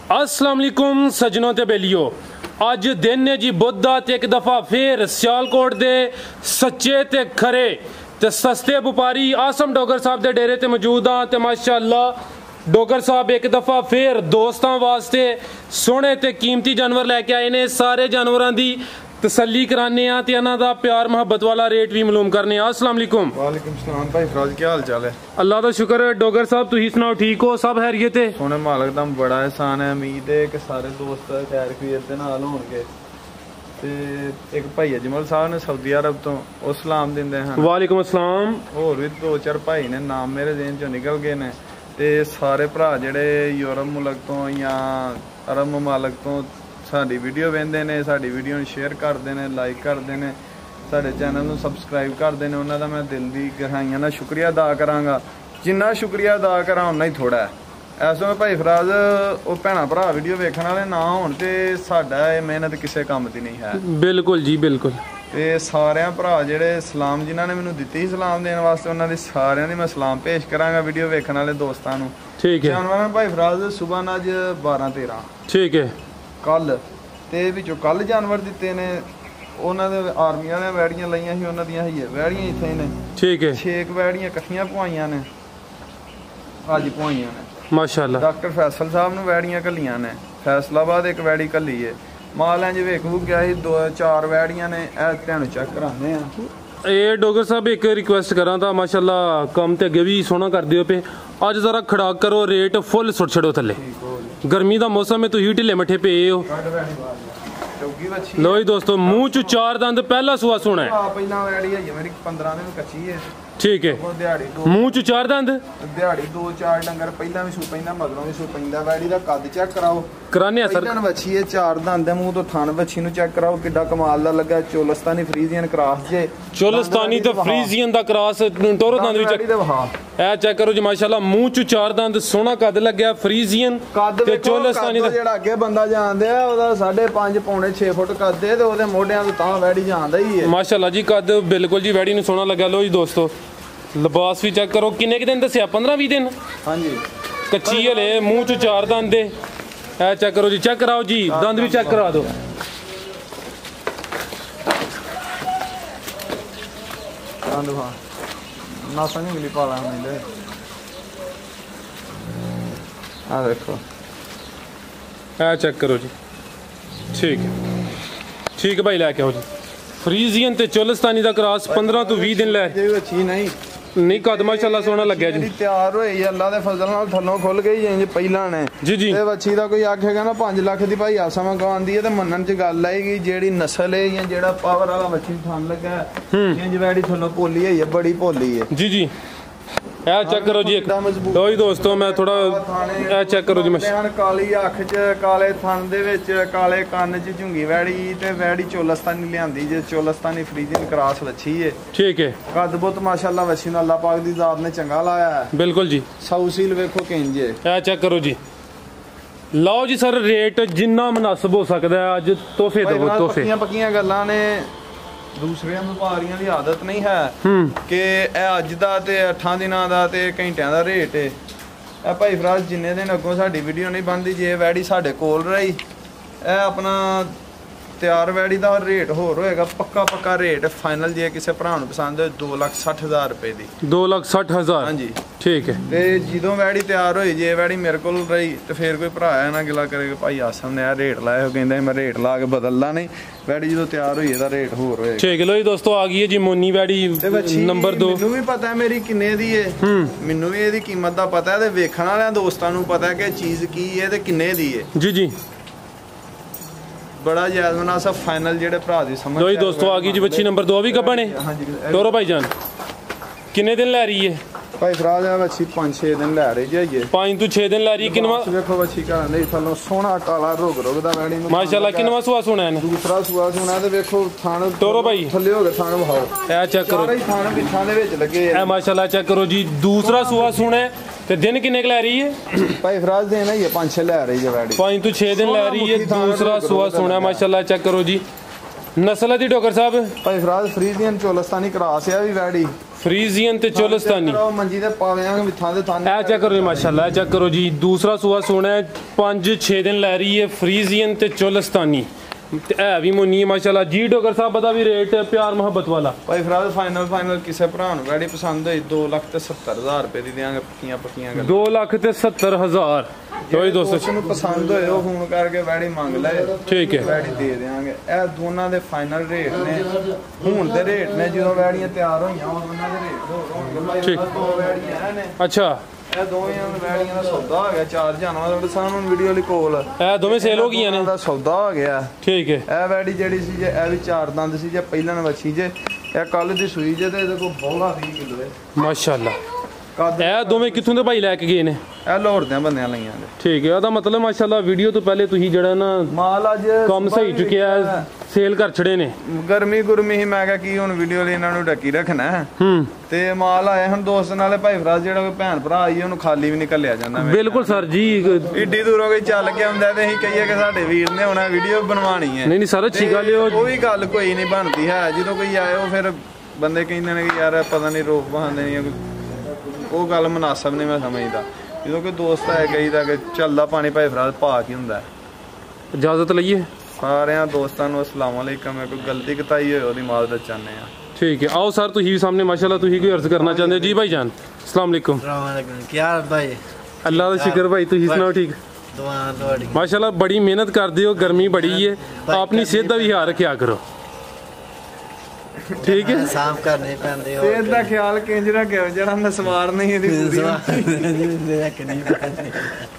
अस्सलाम वालेकुम सजनों ते बेलियो। अज दिन है जी बुध दा ते एक दफ़ा फिर सियालकोट दे सच्चे ते खरे ते सस्ते व्यापारी आसम डोगर साहब दे डेरे ते मौजूद हाँ ते माशाअल्लाह डोगर साहब एक दफ़ा फिर दोस्तां वास्ते सोहने ते कीमती जानवर लैके आए ने। सारे जानवरां दी तसल्ली कराने ते इन्हां दा प्यार मुहब्बत वाला रेट भी मालूम करने। अस्सलाम वालेकुम। वालेकुम सलाम भाई फराज, क्या हाल चाल है? अल्लाह दा शुक्र है। डोगर साहब तुसीं सुनाओ, ठीक हो? सब खैरियत है? सोने मालक दा बड़ा एहसान है। उम्मीद है कि सारे दोस्त खैर खैरियत दे नाल होणगे। ते एक भाई अजमल साहब ने सऊदी अरब तो वो सलाम दिंदे हैं। वालेकुम अस्सलाम। होर भी दो चार भाई ने नाम मेरे देन चो निकल गए ने। ते सारे भरा जेड़े यूरोप मुल्क तो या अरब ममालक तो साडी वीडियो वेंदे ने, साडी वीडियो नूं शेयर करदे ने, लाइक करदे ने, साडे चैनल नूं सबसक्राइब करदे ने, उन्हां दा मैं दिल दी गहराइयां नाल शुक्रिया अदा करांगा। जिन्ना शुक्रिया अदा करां उन्ना ही थोड़ा है। इस वेले भाई फराज वो भैणा भरा वीडियो वेखण वाले ना होण ते साडा मेहनत किसे काम दी नहीं है। बिल्कुल जी बिल्कुल। ते सारियां भरा जेड़े सलाम जिन्हां ने मैनूं दित्ती सलाम देण वास्ते उन्हां दी सारियां दी मैं सलाम पेश करांगा वीडियो वेखण वाले दोस्तां नूं। ठीक है। जानवरां भाई फराज सुबह ना अज 12-13 ठीक है। कल ते विचों कल जानवर दिते ने उन्हां दे आर्मी वाले वैड़ियां लईयां सी, उन्हां दियां ही वैड़ियां इत्थे ने। ठीक है। 6 वैड़ियां इकट्ठियां पवाईयां ने, अज पवाईयां ने माशाअल्लाह। डॉक्टर फैसल साहब नूं वैड़ियां घल्लियां ने, फैसलाबाद एक वैड़ी घल्ली है। माल इंज वेख वूख गया सी, 2-4 वैड़ियां ने। तुहानूं चैक कराने आ। ये डोगर साहब एक रिक्वेस्ट करा था, माशाअल्लाह कम ते अगे भी सोहना कर दिओ पे। अज जरा खड़ाक करो, रेट फुल सुट छड़ो थले। गर्मी का मौसम है, तुसीं ढिले मठे पे हो। लो जी दोस्तों, मुंह च 4 दंद, पहला सुआ सोना है। ठीक है। मुंह च 4 दंद, दिहाड़ी 2-4 डंगर पहला भी सू पैंदा, मगरों भी सू पैंदा। वैड़ी दा कद चेक कराओ, कराने सर। बच्ची है 4 दंद, मुंह तो थन बच्ची नूं चेक कराओ किड्डा कमाल दा लगा। चोलस्तानी फ्रीजियन क्रॉस जे, चोलस्तानी ते फ्रीजियन दा क्रॉस टोरो दंद भी चेक चेक करो जी माशाअल्लाह। मुंह च 4 दंद, सोना कद लग्या, फ्रीजियन ते चोलस्तानी दा। जेड़ा अगे बंदा जानदे आ ओदा 5.5-6 फुट कद है ते ओदे मोढियां तो तां वैड़ी जानदा ही है। माशाअल्लाह जी कद बिल्कुल जी वैड़ी नूं सोना लगा। लो जी दोस्तों, लिबास भी चेक करो। किन्ने के दिन दस्सिया? 15-20 दिन। हाँ जी। कच्ची हले, मुंह च 4 दंद दे। ए चेक करो जी, चेक कराओ जी, दंद भी चेक करा दो। दंद हां नासा नहीं मिली पाला मिले। आ देखो, ए चेक करो जी। ठीक है, ठीक है भाई, लैके आओ जी। फ्रीजियन ते चोलस्तानी दा क्रॉस 15 तो 20 दिन लै। अच्छी नहीं कद माशाअल्लाह सोना लग्या जी। तैयार होई अल्लाह दे फजल नाल थल्लों खुल गई इंज पहिला ने जी जी। ते बच्ची दा कोई आखेगा ना 5 लाख दी भाई आसमा गवांदी है ते मनन च गल आएगी। जेड़ी नस्ल है या जेड़ा पावर वाला बच्ची थन लगा इंज वैड़ी थल्लों पोली है, बड़ी पोली है जी जी। ए चेक करो जी। लो जी दोस्तों, मैं थोड़ा ए चेक करो जी। मशीन काली अख च, काले थन दे विच, काले कन्न च झुंगी वैड़ी ते वैड़ी चोलस्तानी लियांदी जे। चोलस्तानी फ्रीजियन क्रॉस वच्छी है। ठीक है। कद बहुत माशाअल्लाह वच्छी नूं अल्लाह पाक दी जात ने चंगा लाया है। बिल्कुल जी। सौसील वेखो किंज है। ए चेक करो जी। लो जी सर, रेट जिन्ना मुनासिब हो सकदा है अज तोहफे दो। तोहफे पक्कियां गल्लां ने। दूसरे व्यापारियों की आदत नहीं है कि अज का 8 दिनों का घंटिया का रेट है। भाई फराज जिन्ने दिन अगों साडी वीडियो नहीं बनती, जे वैड़ी साडे कोल रही अपना तैयार वैड़ी का रेट होर होएगा। पक्का रेट फाइनल जे किसी भरा नूं पसंद हो 2,60,000 रुपए की। 2,60,000? हाँ जी। ठीक है। तो जो वैड़ी तैयार होई, जे वैड़ी मेरे को रही तो फिर कोई भरा है ना गिला करे भाई आसम ने रेट लाया, कहते मैं रेट ला के बदलना नहीं। वैड़ी जो तैयार हुई है रेट होर होएगा। ठीक है। लो जी दोस्तों, आ गई है जी मोनी वैड़ी नंबर 2। मैनू भी पता है मेरी किन्ने दी है, मैनू भी ਇਹਦੀ कीमत ਦਾ पता है, ਤੇ ਵੇਖਣ ਵਾਲਿਆਂ ਦੋਸਤਾਂ ਨੂੰ ਪਤਾ ਹੈ ਕਿ ਚੀਜ਼ ਕੀ ਹੈ ਤੇ ਕਿੰਨੇ ਦੀ ਹੈ ਜੀ ਜੀ। बड़ा जायज मुनासिब फाइनल जेडे भरा दी समझ। लो जी दोस्तों, आ गई जी बच्ची नंबर 2 भी कब्बा ने। हां जी। टोरो भाईजान किन्ने दिन लै रही है? भाई फराज है बच्ची 5-6 दिन लै रही है। 5 तो 6 दिन लै रही। किनवा देखो बच्ची का नहीं थल्लों सोना काला रोग दा वैड़ी माशाअल्लाह। किनवा सुआ सुना है? दूसरा सुआ सुना ते देखो थान टोरो भाई थल्ले हो गए थान बहाओ। ए चेक करो, सारे थान पिछां दे विच लगे ए माशाअल्लाह। चेक करो जी, दूसरा सुआ सुना है ते दिन किन्ने क लै रही है? भाई फराज दिन है 5-6 लै रही है वैड़ी। 5 तो 6 दिन लै रही है। दूसरा सुआ सुना माशाअल्लाह। चेक करो जी, ਨਸਲ ਹੈ ਦੀ ਡਾਕਟਰ ਸਾਹਿਬ ਭਾਈ ਫਰਾਜ਼ ਫਰੀਜ਼ੀਅਨ ਚੋਲਸਤਾਨੀ ਕਰਾਸ ਆ ਵੀ ਵੈੜੀ ਫਰੀਜ਼ੀਅਨ ਤੇ ਚੋਲਸਤਾਨੀ ਮੰਜੀ ਤੇ ਪਾਵਿਆਂ ਮਿੱਥਾਂ ਦੇ ਥਾਂ ਇਹ ਚੈੱਕ ਕਰੋ ਮਾਸ਼ਾਅੱਲਾ, ਚੈੱਕ ਕਰੋ ਜੀ। ਦੂਸਰਾ ਸੂਆ ਸੋਣਾ ਹੈ, 5-6 दिन लै रही है। फ्रीजियन ते चोलस्तानी है भी मुन्नी है माशाल्लाह जी। डॉक्टर साहब बता भी रेट प्यार मोहब्बत वाला भाई फिलहाल फाइनल किसी भरा वैडी पसंद होई 2,70,000 रुपए दी देंगे पक्कियां 2,70,000 कोई दोस्तों पसंद होए वो फोन करके वैडी मांग ले, ठीक है वैडी दे देंगे। ए दोनों दे फाइनल रेट ने हुन दे रेट ने जो वैडियां तैयार होईयां उन्हां दे रेट होणगे भाई। ठीक दो वैडियां ने अच्छा ਇਹ ਦੋਵੇਂ ਵੈੜੀਆਂ ਦਾ ਸੌਦਾ ਹੋ ਗਿਆ। 4 ਜਾਨਵਰ ਸਾਹਮਣੇ ਵੀਡੀਓ ਵਾਲੀ ਕੋਲ ਇਹ ਦੋਵੇਂ ਸੇਲ ਹੋ ਗਈਆਂ ਨੇ ਦਾ ਸੌਦਾ ਹੋ ਗਿਆ। ਠੀਕ ਹੈ। ਇਹ ਵੈੜੀ ਜਿਹੜੀ ਸੀ ਜੇ ਇਹ ਵੀ 4 ਦੰਦ ਸੀ ਜੇ ਪਹਿਲਾਂ ਵੱਛੀ ਜੇ ਇਹ ਕੱਲ ਦੀ ਸੂਈ ਜੇ ਤੇ ਇਹਦੇ ਕੋਲ ਬੋਲਾ 20 ਕਿਲੋ ਹੈ ਮਾਸ਼ਾਅੱਲਾ। ਇਹ ਦੋਵੇਂ ਕਿੱਥੋਂ ਦੇ ਭਾਈ ਲੈ ਕੇ ਗਏ ਨੇ? ਇਹ ਲਾਹੌਰ ਦੇ ਬੰਦਿਆਂ ਲਈਆਂ ਨੇ। ਠੀਕ ਹੈ, ਉਹਦਾ ਮਤਲਬ ਮਾਸ਼ਾਅੱਲਾ ਵੀਡੀਓ ਤੋਂ ਪਹਿਲੇ ਤੁਸੀਂ ਜਿਹੜਾ ਨਾ ਮਾਲ ਅੱਜ ਕੰਮ ਸਹੀ ਚੁੱਕਿਆ ਸੇਲ ਕਰ ਛੜੇ ਨੇ। ਗਰਮੀ ਗੁਰਮੀ ਹੀ ਮੈਂ ਕਿਹਾ ਕੀ ਹੁਣ ਵੀਡੀਓ ਲਈ ਇਹਨਾਂ ਨੂੰ ਢੱਕੀ ਰੱਖਣਾ ਤੇ ਮਾਲ ਆਏ ਹੁਣ ਦੋਸਤ ਨਾਲੇ ਭਾਈ ਫਰਾਜ਼ ਜਿਹੜਾ ਕੋਈ ਭੈਣ ਭਰਾ ਆਈ ਉਹਨੂੰ ਖਾਲੀ ਵੀ ਨਹੀਂ ਘੱਲਿਆ ਜਾਂਦਾ। ਬਿਲਕੁਲ ਸਰ ਜੀ, ਏਡੀ ਦੂਰੋਂ ਕੋਈ ਚੱਲ ਕੇ ਆਉਂਦਾ ਤੇ ਅਸੀਂ ਕਹੀਏ ਕਿ ਸਾਡੇ ਵੀਰ ਨੇ ਹੁਣ ਵੀਡੀਓ ਬਣਵਾਣੀ ਹੈ। ਨਹੀਂ ਸਰ ਅੱਛੀ ਗੱਲ ਹੈ, ਉਹ ਵੀ ਗੱਲ ਕੋਈ ਨਹੀਂ ਬਣਦੀ ਹੈ। ਜਦੋਂ ਕੋਈ ਆਏ ਉਹ ਫਿਰ ਬੰਦੇ ਕਹਿੰਦੇ ਨੇ ਕਿ ਯਾਰ ਪਤਾ ਨਹੀਂ ਰੋਕ ਬਹਾਉਂਦੇ ਨਹੀਂ, ਉਹ ਗੱਲ ਮੁਨਾਸਬ ਨਹੀਂ ਮੈਂ ਸਮਝਦਾ। ਜਦੋਂ ਕੋਈ ਦੋਸਤ ਆਏ ਕਹੀਦਾ ਕਿ ਚੱਲਦਾ ਪਾਣੀ ਭਾਈ ਫਰਾਜ਼ ਪਾ ਕੀ ਹੁੰਦਾ। ਇਜਾਜ਼ਤ ਲਈਏ ਸਾਰਿਆਂ ਦੋਸਤਾਂ ਨੂੰ अस्सलाम वालेकुम। मैं कोई गलती कताई होए ओदी माजरत चाहते हैं। ठीक है, आओ सर तुही भी सामने माशाल्लाह तुही कोई अर्ज करना चाहते जी भाई जान। अस्सलाम वालेकुम। क्या भाई? अल्लाह का शुक्र भाई, तुही सुनाओ ठीक? माशाल्लाह बड़ी मेहनत करते हो, गर्मी बड़ी है, अपनी सेहत का भी ख्याल रखा करो ठीक है। साफ करने पैंदे सेहत का ख्याल किंज रखियो जेड़ा नसवार नहीं दी पूरी।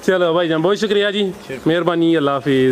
चलो भाई जान बहुत शुक्रिया जी, मेहरबानी, अल्लाह हाफिज।